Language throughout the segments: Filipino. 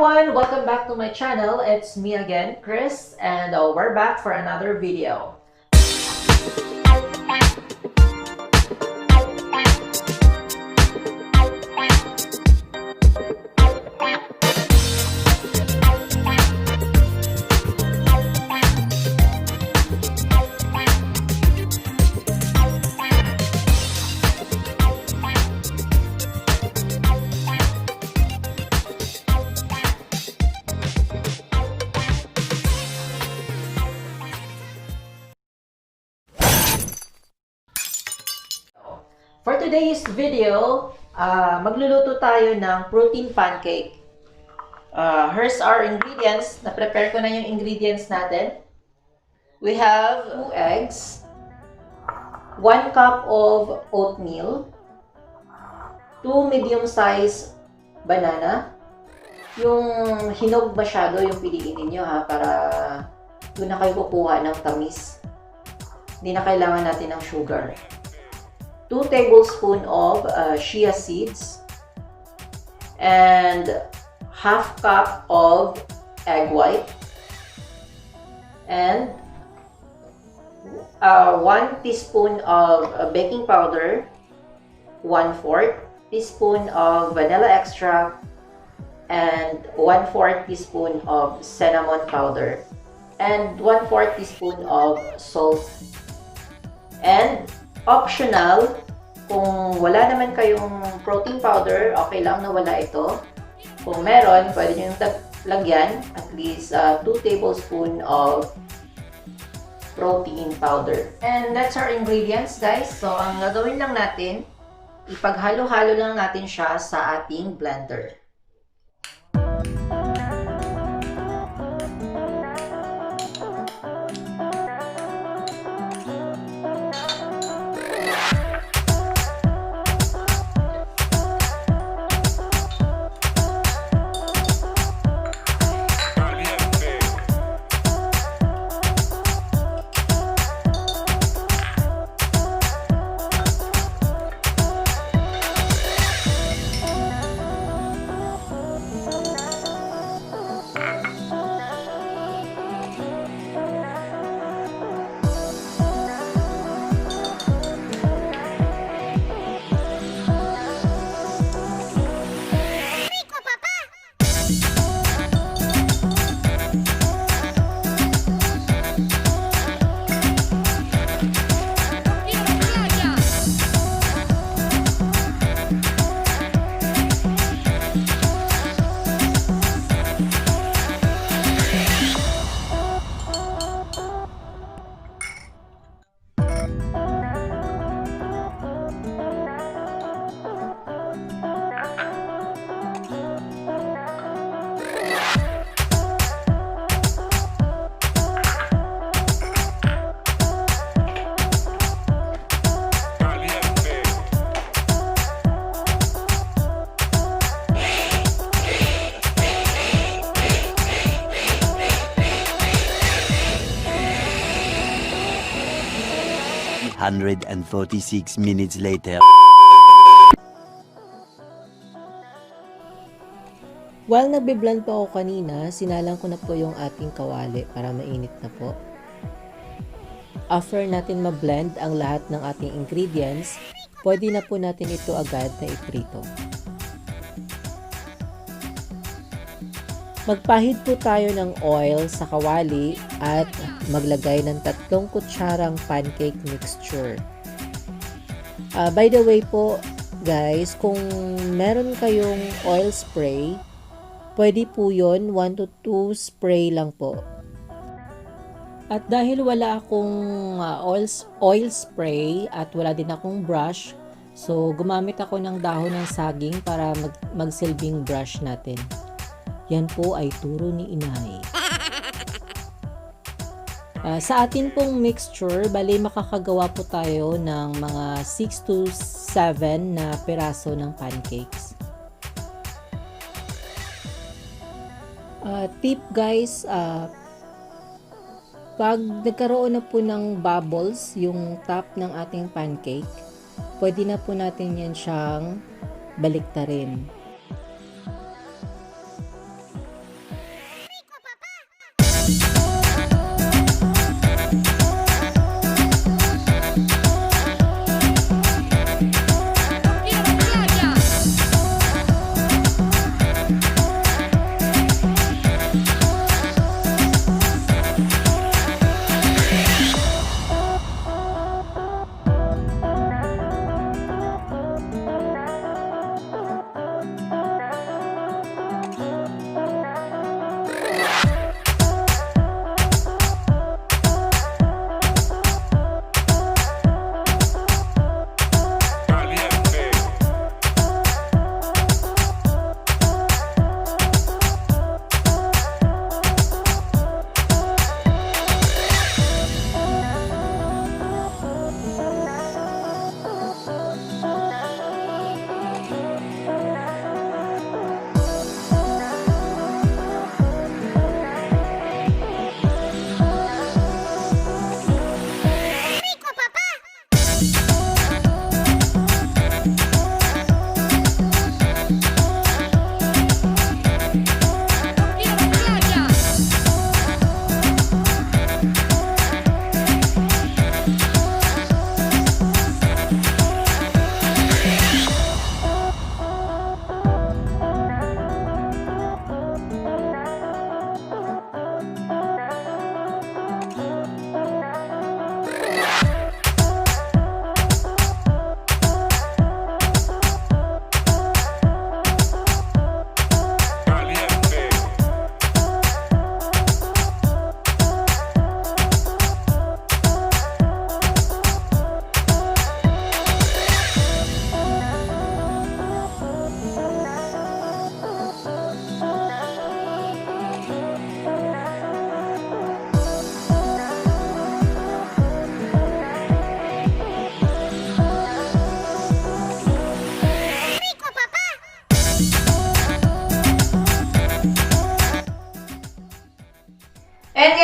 everyone! Welcome back to my channel. It's me again, Chris, and we're back for another video. For today's video, magluluto tayo ng protein pancake. Here's our ingredients. Na-prepare ko na yung ingredients natin. We have 2 eggs, 1 cup of oatmeal, 2 medium-sized banana. Yung hinog masyado yung piliin niyo ha, para doon na kayo kukuha ng tamis. Hindi na kailangan natin ng sugar. 2 tablespoons of chia seeds and half cup of egg white and 1 teaspoon of baking powder, 1/4 teaspoon of vanilla extract, and 1/4 teaspoon of cinnamon powder, and 1/4 teaspoon of salt. And optional, kung wala naman kayong protein powder, okay lang na wala ito. Kung meron, pwede nyo lagyan at least 2 tablespoons of protein powder. And that's our ingredients, guys. So, ang gagawin lang natin, ipaghalo-halo lang natin siya sa ating blender. Hundred and 46 minutes later. While nagbe-blend po ako kanina, sinalang ko na po yung ating kawali para mainit na po. After natin ma-blend ang lahat ng ating ingredients, pwede na po natin ito agad na iprito. Magpahid po tayo ng oil sa kawali at maglagay ng 3 kutsarang pancake mixture. By the way po guys, kung meron kayong oil spray, pwede po yun, 1 to 2 spray lang po. At dahil wala akong oil spray at wala din akong brush, so gumamit ako ng dahon ng saging para magsilbing brush natin. Yan po ay turo ni Inay. Sa atin pong mixture, bali makakagawa po tayo ng mga 6 to 7 na piraso ng pancakes. Tip guys, pag nagkaroon na po ng bubbles yung top ng ating pancake, pwede na po natin yan siyang baliktarin.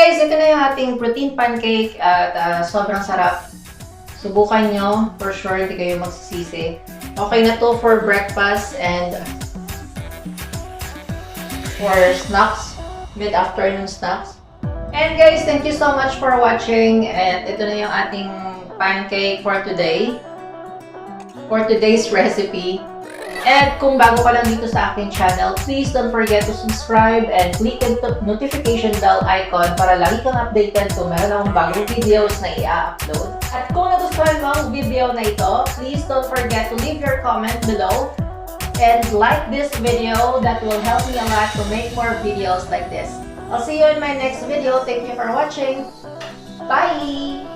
guys, ito na yung ating protein pancake at sobrang sarap. Subukan nyo. For sure, hindi kayo magsisisi. Okay na to for breakfast and for snacks, mid-afternoon snacks. And guys, thank you so much for watching. And ito na yung ating pancake for today. For today's recipe. And kung bago ka lang dito sa aking channel, please don't forget to subscribe and click the notification bell icon para lagi kang updated kung meron akong bagong videos na i-upload. At kung nagustuhan mo ang video na ito, please don't forget to leave your comment below and like this video. That will help me a lot to make more videos like this. I'll see you in my next video. Thank you for watching. Bye!